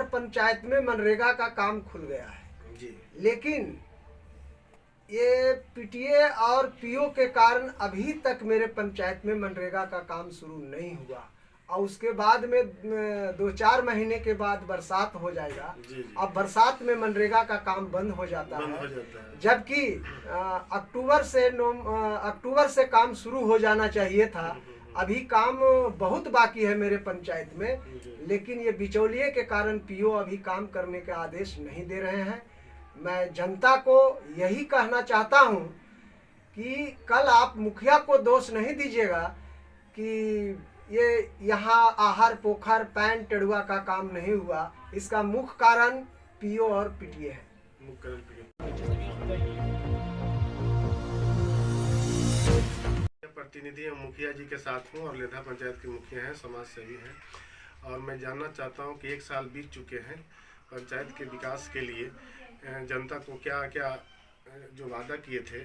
पंचायत में मनरेगा का काम खुल गया है जी। लेकिन ये पीटीए और पीओ के कारण अभी तक मेरे पंचायत में मनरेगा का काम शुरू नहीं हुआ और उसके बाद में 2-4 महीने के बाद बरसात हो जाएगा। जी। अब बरसात में मनरेगा का काम बंद हो जाता है जबकि अक्टूबर से काम शुरू हो जाना चाहिए था। अभी काम बहुत बाकी है मेरे पंचायत में लेकिन ये बिचौलिए के कारण पीओ अभी काम करने के आदेश नहीं दे रहे हैं। मैं जनता को यही कहना चाहता हूँ कि कल आप मुखिया को दोष नहीं दीजिएगा कि ये यहाँ आहार पोखर पैन टेड़ुआ का काम नहीं हुआ। इसका मुख्य कारण पीओ और पीटीए है। प्रतिनिधि मुखिया जी के साथ हूँ और लेधा पंचायत के मुखिया हैं, समाज सेवी हैं और मैं जानना चाहता हूँ कि 1 साल बीत चुके हैं पंचायत के विकास के लिए जनता को क्या क्या जो वादा किए थे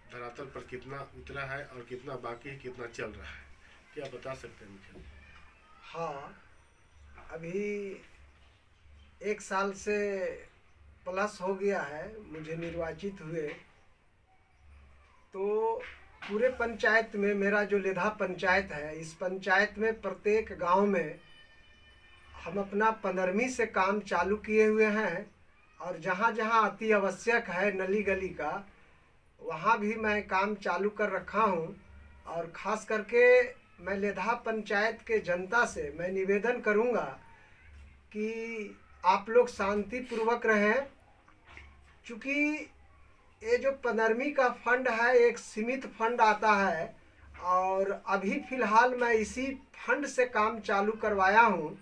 धरातल पर कितना उतरा है और कितना बाकी है, कितना चल रहा है, क्या बता सकते हैं मुझे? हाँ, अभी 1 साल से प्लस हो गया है मुझे निर्वाचित हुए। तो पूरे पंचायत में मेरा जो लेधा पंचायत है, इस पंचायत में प्रत्येक गांव में हम अपना 15वीं से काम चालू किए हुए हैं और जहाँ जहाँ अति आवश्यक है नली गली का वहाँ भी मैं काम चालू कर रखा हूँ। और ख़ास करके मैं लेधा पंचायत के जनता से मैं निवेदन करूँगा कि आप लोग शांतिपूर्वक रहें, क्योंकि ये जो 15वीं का फंड है एक सीमित फंड आता है और अभी फ़िलहाल मैं इसी फंड से काम चालू करवाया हूँ।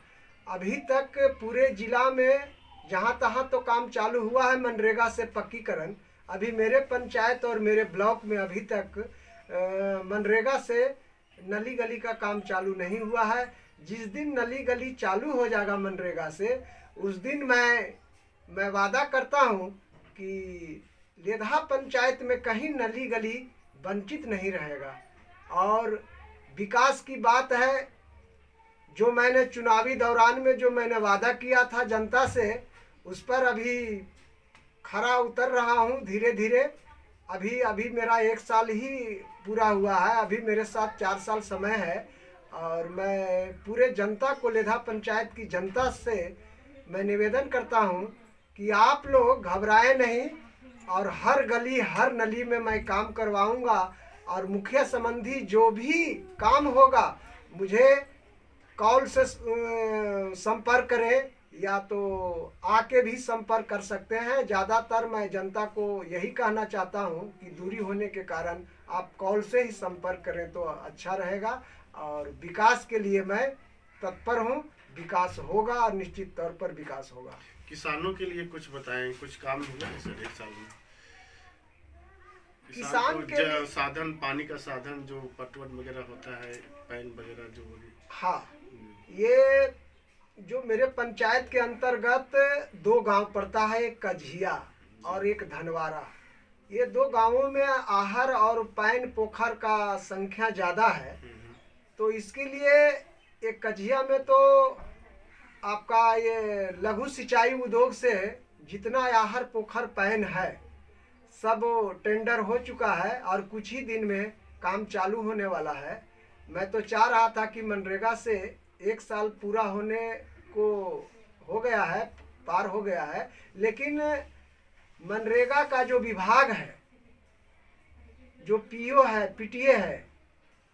अभी तक पूरे ज़िला में जहाँ तहाँ तो काम चालू हुआ है मनरेगा से पक्कीकरण। अभी मेरे पंचायत और मेरे ब्लॉक में अभी तक मनरेगा से नली गली का काम चालू नहीं हुआ है। जिस दिन नली गली चालू हो जाएगा मनरेगा से उस दिन मैं वादा करता हूँ कि लेधा पंचायत में कहीं नली गली वंचित नहीं रहेगा। और विकास की बात है, जो मैंने चुनावी दौरान में जो मैंने वादा किया था जनता से उस पर अभी खरा उतर रहा हूँ धीरे धीरे। अभी मेरा 1 साल ही पूरा हुआ है, अभी मेरे साथ 4 साल समय है और मैं पूरे जनता को लेधा पंचायत की जनता से मैं निवेदन करता हूँ कि आप लोग घबराए नहीं और हर गली हर नली में मैं काम करवाऊँगा। और मुखिया संबंधी जो भी काम होगा मुझे कॉल से संपर्क करें या तो आके भी संपर्क कर सकते हैं। ज़्यादातर मैं जनता को यही कहना चाहता हूं कि दूरी होने के कारण आप कॉल से ही संपर्क करें तो अच्छा रहेगा। और विकास के लिए मैं तत्पर हूं, विकास होगा और निश्चित तौर पर विकास होगा। किसानों के लिए कुछ बताएं, कुछ काम हुआ है सर 1 साल में? किसान के साधन, पानी का साधन जो पटवन वगैरह होता है, पैन वगैरह जो होगी। हाँ, ये जो मेरे पंचायत के अंतर्गत 2 गांव पड़ता है, एक कझिया और एक धनवारा। ये 2 गांवों में आहर और पैन पोखर का संख्या ज़्यादा है। तो इसके लिए एक कझिया में तो आपका ये लघु सिंचाई उद्योग से जितना आहर पोखर पैन है सब टेंडर हो चुका है और कुछ ही दिन में काम चालू होने वाला है। मैं तो चाह रहा था कि मनरेगा से 1 साल पूरा होने को हो गया है, पार हो गया है, लेकिन मनरेगा का जो विभाग है, जो पीओ है, पीटीए है,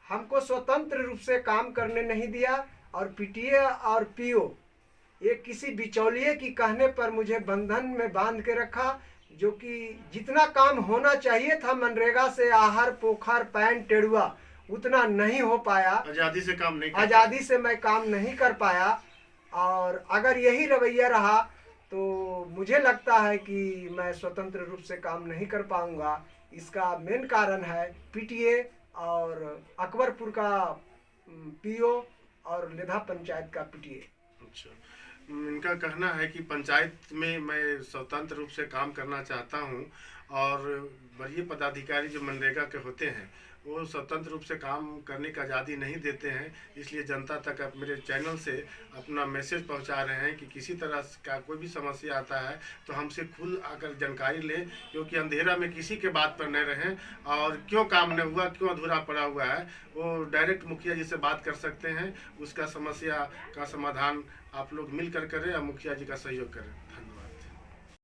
हमको स्वतंत्र रूप से काम करने नहीं दिया। और पीटीए और पीओ ये किसी बिचौलिए की कहने पर मुझे बंधन में बांध के रखा, जो कि जितना काम होना चाहिए था मनरेगा से आहर पोखर पैन टेड़ुआ उतना नहीं हो पाया। आज़ादी से मैं काम नहीं कर पाया। और अगर यही रवैया रहा तो मुझे लगता है कि मैं स्वतंत्र रूप से काम नहीं कर पाऊंगा। इसका मेन कारण है पीटीए और अकबरपुर का पीओ और लेधा पंचायत का पीटीए। अच्छा, इनका कहना है कि पंचायत में मैं स्वतंत्र रूप से काम करना चाहता हूं और वरीय पदाधिकारी जो मनरेगा के होते हैं वो स्वतंत्र रूप से काम करने की आज़ादी नहीं देते हैं। इसलिए जनता तक अब मेरे चैनल से अपना मैसेज पहुंचा रहे हैं कि किसी तरह का कोई भी समस्या आता है तो हमसे खुद आकर जानकारी लें, क्योंकि अंधेरा में किसी के बात पर नहीं रहें। और क्यों काम नहीं हुआ, क्यों अधूरा पड़ा हुआ है, वो डायरेक्ट मुखिया जी से बात कर सकते हैं। उसका समस्या का समाधान आप लोग मिलकर करें और मुखिया जी का सहयोग करें। धन्यवाद।